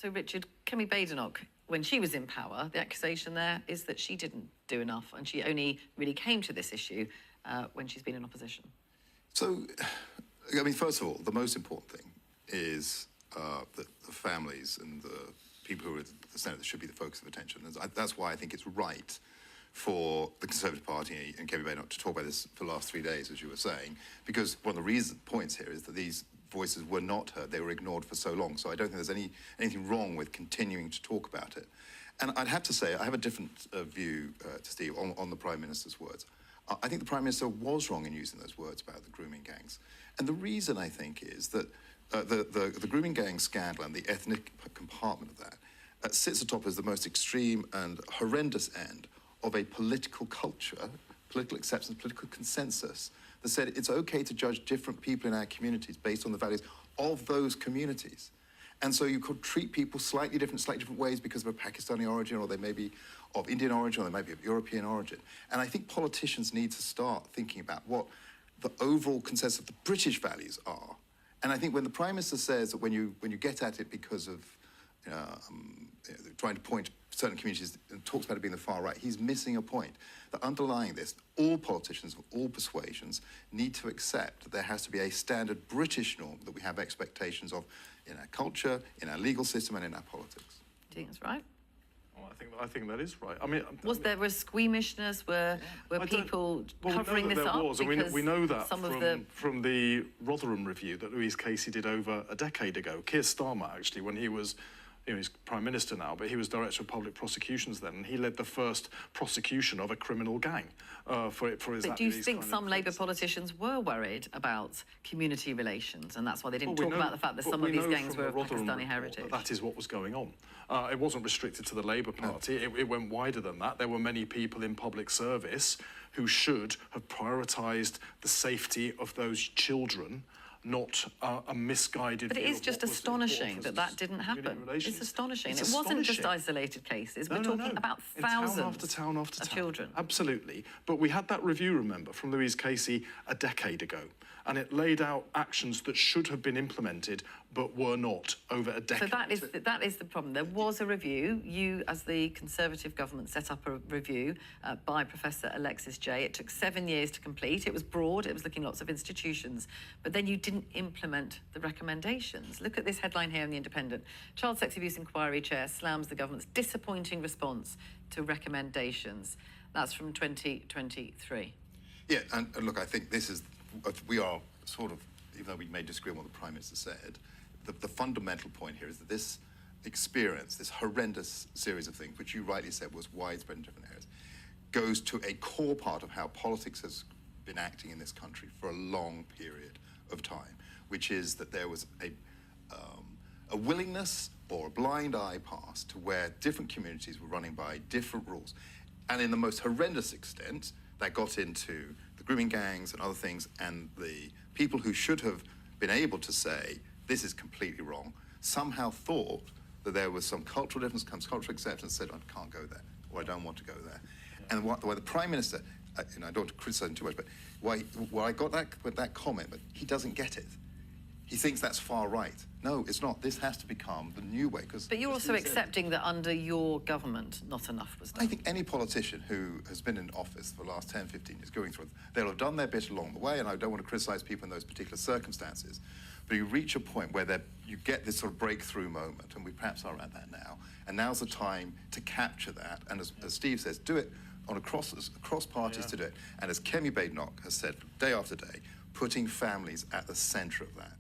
So, Richard, Kemi Badenoch, when she was in power, the accusation there is that she didn't do enough and she only really came to this issue when she's been in opposition. So, I mean, first of all, the most important thing is that the families and the people who are at the centre should be the focus of attention. That's why I think it's right for the Conservative Party and Kemi Badenoch to talk about this for the last 3 days, as you were saying, because one of the points here is that these voices were not heard. They were ignored for so long. So I don't think there's anything wrong with continuing to talk about it. And I'd have to say, I have a different view to Steve on the Prime Minister's words. I think the Prime Minister was wrong in using those words about the grooming gangs. And the reason, I think, is that the grooming gang scandal and the ethnic compartment of that sits atop as the most extreme and horrendous end of a political culture, political acceptance, political consensus that said it's okay to judge different people in our communities based on the values of those communities. And so you could treat people slightly different ways because of a Pakistani origin, or they may be of Indian origin, or they may be of European origin. And I think politicians need to start thinking about what the overall consensus of the British values are. And I think when the Prime Minister says that when you get at it because of trying to point certain communities and talks about it being the far right, he's missing a point. That underlying this, all politicians of all persuasions need to accept that there has to be a standard British norm that we have expectations of in our culture, in our legal system, and in our politics. Do you think that's right? Well, I think that is right. I mean, there was squeamishness? Were people covering this up? Was. We know that from the Rotherham review that Louise Casey did over a decade ago. Keir Starmer, actually, when he was, he's Prime Minister now, but he was Director of Public Prosecutions then, and he led the first prosecution of a criminal gang for his. But do you think some Labour politicians were worried about community relations, and that's why they didn't talk about the fact that some of these gangs were of Pakistani heritage? That is what was going on. It wasn't restricted to the Labour Party. It went wider than that. There were many people in public service who should have prioritised the safety of those children, not a misguided. But it is just astonishing that didn't happen. It's astonishing. It wasn't just isolated cases. We're talking about thousands of town after town. Children. Absolutely. But we had that review, remember, from Louise Casey a decade ago, and it laid out actions that should have been implemented but were not over a decade. So that is the problem. There was a review. You, as the Conservative government, set up a review by Professor Alexis Jay. It took 7 years to complete. It was broad. It was looking at lots of institutions. But then you didn't implement the recommendations. Look at this headline here in The Independent. Child Sex Abuse Inquiry Chair slams the government's disappointing response to recommendations. That's from 2023. Yeah, and look, I think this is, we are sort of, even though we may disagree on what the Prime Minister said, the fundamental point here is that this experience, this horrendous series of things, which you rightly said was widespread in different areas, goes to a core part of how politics has been acting in this country for a long period of time, which is that there was a willingness or a blind eye pass to where different communities were running by different rules. And in the most horrendous extent, that got into the grooming gangs and other things, and the people who should have been able to say, this is completely wrong, somehow thought that there was some cultural difference, some cultural acceptance, said, I can't go there, or I don't want to go there. Yeah. And why the Prime Minister, I don't want to criticise him too much, but why I got that comment, but he doesn't get it. He thinks that's far right. No, it's not. This has to become the new way. But you're also accepting that under your government, not enough was done. I think any politician who has been in office for the last 10, 15 years going through it, they'll have done their bit along the way, and I don't want to criticise people in those particular circumstances, but you reach a point where you get this sort of breakthrough moment, and we perhaps are at that now, and now's the time to capture that, and as Steve says, do it across parties to do it, and as Kemi Badenoch has said day after day, putting families at the centre of that.